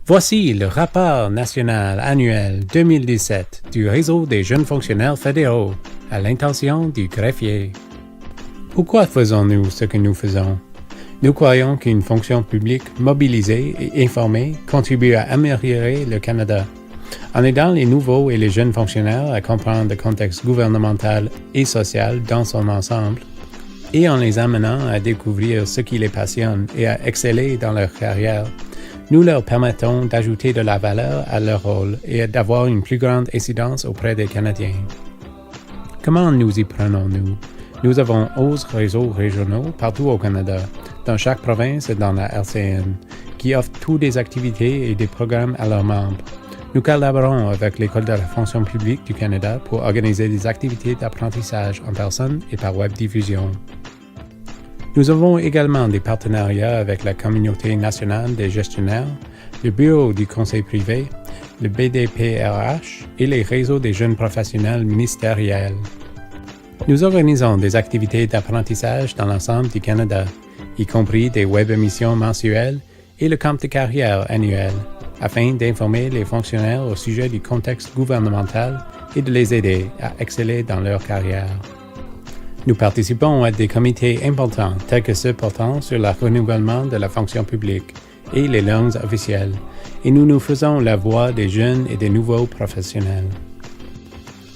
Voici le rapport national annuel 2017 du Réseau des jeunes fonctionnaires fédéraux à l'intention du greffier. Pourquoi faisons-nous ce que nous faisons? Nous croyons qu'une fonction publique mobilisée et informée contribue à améliorer le Canada. En aidant les nouveaux et les jeunes fonctionnaires à comprendre le contexte gouvernemental et social dans son ensemble, et en les amenant à découvrir ce qui les passionne et à exceller dans leur carrière, nous leur permettons d'ajouter de la valeur à leur rôle et d'avoir une plus grande incidence auprès des Canadiens. Comment nous y prenons-nous? Nous avons 11 réseaux régionaux partout au Canada, dans chaque province et dans la RCN, qui offrent toutes des activités et des programmes à leurs membres. Nous collaborons avec l'École de la fonction publique du Canada pour organiser des activités d'apprentissage en personne et par web-diffusion. Nous avons également des partenariats avec la Communauté nationale des gestionnaires, le Bureau du conseil privé, le BDPRH et les réseaux des jeunes professionnels ministériels. Nous organisons des activités d'apprentissage dans l'ensemble du Canada, y compris des web-émissions mensuelles et le camp de carrière annuel, afin d'informer les fonctionnaires au sujet du contexte gouvernemental et de les aider à exceller dans leur carrière. Nous participons à des comités importants tels que ceux portant sur le renouvellement de la fonction publique et les langues officielles, et nous faisons la voix des jeunes et des nouveaux professionnels.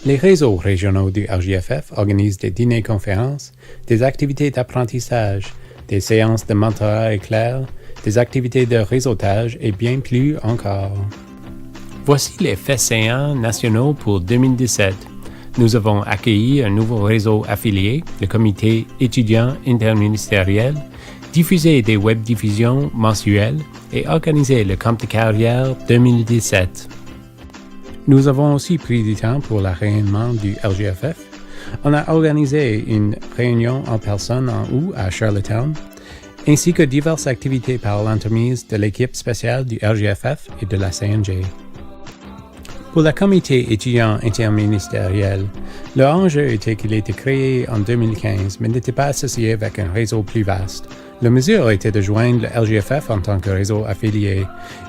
Les réseaux régionaux du RJFF organisent des dîners-conférences, des activités d'apprentissage, des séances de mentorat éclair, des activités de réseautage et bien plus encore. Voici les faits saillants nationaux pour 2017. Nous avons accueilli un nouveau réseau affilié, le Comité étudiant interministériel, diffusé des web-diffusions mensuelles et organisé le camp de carrière 2017. Nous avons aussi pris du temps pour le rayonnement du RJFF. On a organisé une réunion en personne en août à Charlottetown, ainsi que diverses activités par l'entremise de l'équipe spéciale du RJFF et de la CNG. Pour le comité étudiant interministériel, le enjeu était qu'il était créé en 2015, mais n'était pas associé avec un réseau plus vaste. La mesure était de joindre le RJFF en tant que réseau affilié,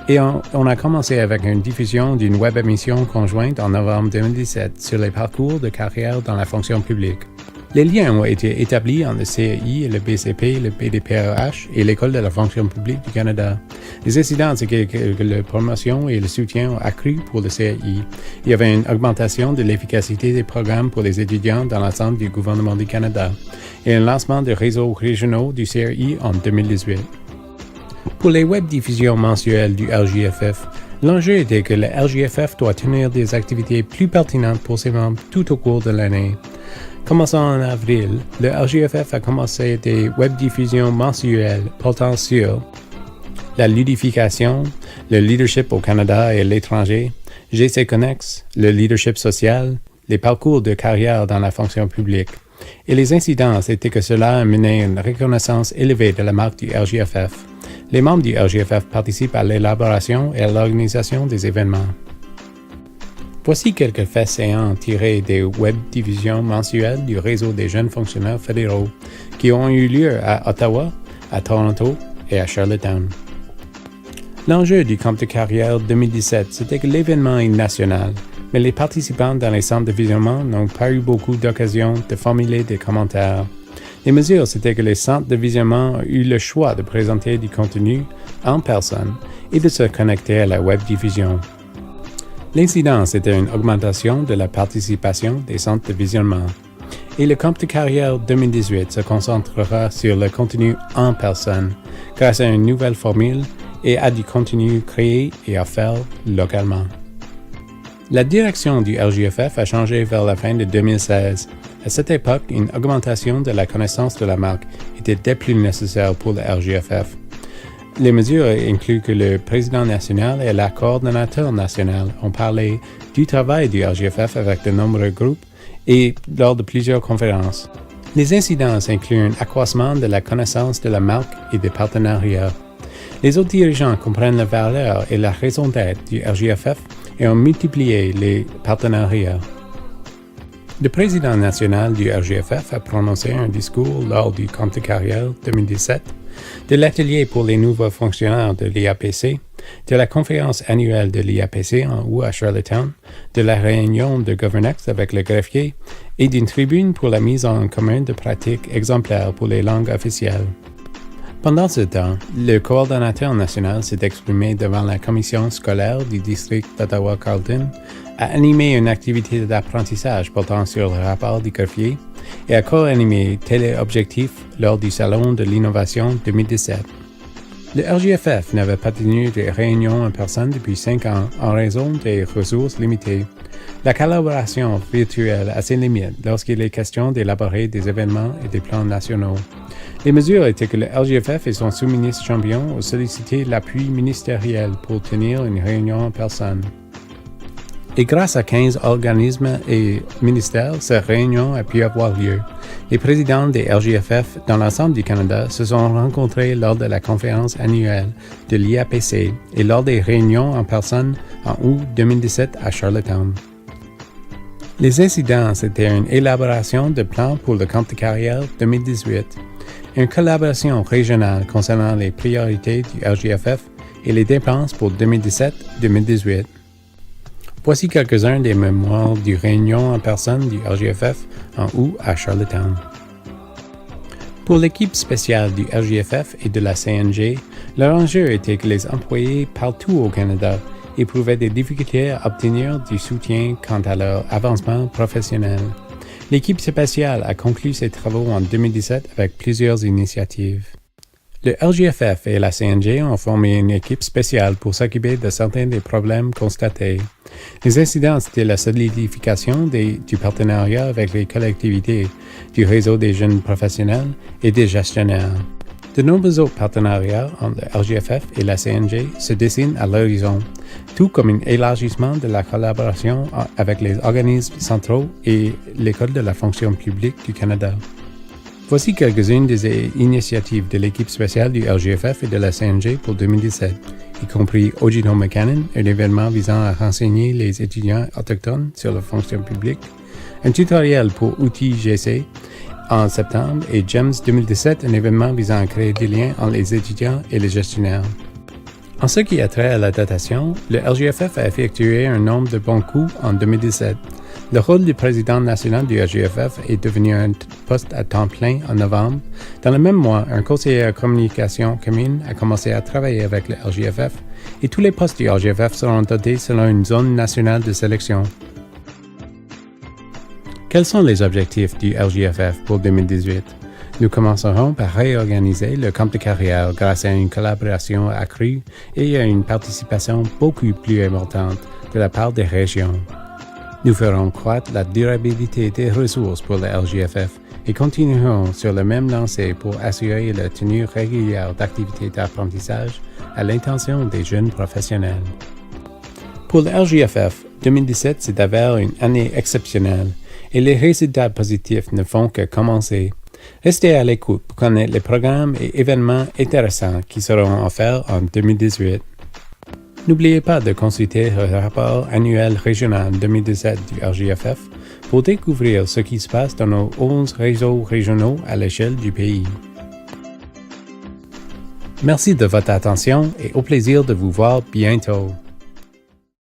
et on a commencé avec une diffusion d'une web-émission conjointe en novembre 2017 sur les parcours de carrière dans la fonction publique. Les liens ont été établis entre le CEI, le BCP, le BDPRH et l'École de la fonction publique du Canada. Les incidents, c'est que la promotion et le soutien ont accru pour le CEI. Il y avait une augmentation de l'efficacité des programmes pour les étudiants dans l'ensemble du gouvernement du Canada et un lancement de réseaux régionaux du CEI en 2018. Pour les web-diffusions mensuelles du RJFF, l'enjeu était que le RJFF doit tenir des activités plus pertinentes pour ses membres tout au cours de l'année. Commençant en avril, le RJFF a commencé des web-diffusions mensuelles portant sur la ludification, le leadership au Canada et à l'étranger, GC Connects, le leadership social, les parcours de carrière dans la fonction publique. Et les incidences étaient que cela a mené à une reconnaissance élevée de la marque du RJFF. Les membres du RJFF participent à l'élaboration et à l'organisation des événements. Voici quelques faits saillants tirés des web-diffusions mensuelles du réseau des jeunes fonctionnaires fédéraux qui ont eu lieu à Ottawa, à Toronto et à Charlottetown. L'enjeu du camp de carrière 2017, c'était que l'événement est national, mais les participants dans les centres de visionnement n'ont pas eu beaucoup d'occasions de formuler des commentaires. Les mesures, c'était que les centres de visionnement ont eu le choix de présenter du contenu en personne et de se connecter à la web-diffusion. L'incidence était une augmentation de la participation des centres de visionnement. Et le camp de carrière 2018 se concentrera sur le contenu en personne, grâce à une nouvelle formule et à du contenu créé et offert localement. La direction du RJFF a changé vers la fin de 2016. À cette époque, une augmentation de la connaissance de la marque était des plus nécessaire pour le RJFF. Les mesures incluent que le président national et la coordonnateur national ont parlé du travail du RJFF avec de nombreux groupes et lors de plusieurs conférences. Les incidences incluent un accroissement de la connaissance de la marque et des partenariats. Les autres dirigeants comprennent la valeur et la raison d'être du RJFF et ont multiplié les partenariats. Le président national du RJFF a prononcé un discours lors du camp de carrière 2017, de l'atelier pour les nouveaux fonctionnaires de l'IAPC, de la conférence annuelle de l'IAPC en août à Charlottetown, de la réunion de GovernX avec le greffier et d'une tribune pour la mise en commun de pratiques exemplaires pour les langues officielles. Pendant ce temps, le coordonnateur national s'est exprimé devant la commission scolaire du district d'Ottawa-Carleton, a animé une activité d'apprentissage portant sur le rapport du greffier et a co-animé téléobjectif lors du Salon de l'innovation 2017. Le RJFF n'avait pas tenu de réunion en personne depuis 5 ans en raison des ressources limitées. La collaboration virtuelle a ses limites lorsqu'il est question d'élaborer des événements et des plans nationaux. Les mesures étaient que le RJFF et son sous-ministre Champion ont sollicité l'appui ministériel pour tenir une réunion en personne. Et grâce à 15 organismes et ministères, cette réunion a pu avoir lieu. Les présidents des RJFF dans l'ensemble du Canada se sont rencontrés lors de la conférence annuelle de l'IAPC et lors des réunions en personne en août 2017 à Charlottetown. Les incidents étaient une élaboration de plans pour le camp de carrière 2018, une collaboration régionale concernant les priorités du RJFF et les dépenses pour 2017-2018. Voici quelques-uns des mémoires du réunion en personne du RJFF en août à Charlottetown. Pour l'équipe spéciale du RJFF et de la CNG, leur enjeu était que les employés partout au Canada éprouvaient des difficultés à obtenir du soutien quant à leur avancement professionnel. L'équipe spéciale a conclu ses travaux en 2017 avec plusieurs initiatives. Le RJFF et la CNG ont formé une équipe spéciale pour s'occuper de certains des problèmes constatés. Les incidents étaient la solidification du partenariat avec les collectivités, du réseau des jeunes professionnels et des gestionnaires. De nombreux autres partenariats entre le RJFF et la CNG se dessinent à l'horizon, tout comme un élargissement de la collaboration avec les organismes centraux et l'École de la fonction publique du Canada. Voici quelques-unes des initiatives de l'équipe spéciale du RJFF et de la CNG pour 2017, y compris Ojino McCannon, un événement visant à renseigner les étudiants autochtones sur la fonction publique, un tutoriel pour outils GC en septembre et GEMS 2017, un événement visant à créer des liens entre les étudiants et les gestionnaires. En ce qui a trait à la dotation, le RJFF a effectué un nombre de bons coups en 2017. Le rôle du président national du RJFF est devenu un poste à temps plein en novembre. Dans le même mois, un conseiller à communication commune a commencé à travailler avec le RJFF et tous les postes du RJFF seront dotés selon une zone nationale de sélection. Quels sont les objectifs du RJFF pour 2018? Nous commencerons par réorganiser le camp de carrière grâce à une collaboration accrue et à une participation beaucoup plus importante de la part des régions. Nous ferons croître la durabilité des ressources pour le RJFF et continuerons sur le même lancé pour assurer la tenue régulière d'activités d'apprentissage à l'intention des jeunes professionnels. Pour le RJFF, 2017 s'est avéré une année exceptionnelle et les résultats positifs ne font que commencer. Restez à l'écoute pour connaître les programmes et événements intéressants qui seront offerts en 2018. N'oubliez pas de consulter le rapport annuel régional 2017 du RJFF pour découvrir ce qui se passe dans nos 11 réseaux régionaux à l'échelle du pays. Merci de votre attention et au plaisir de vous voir bientôt.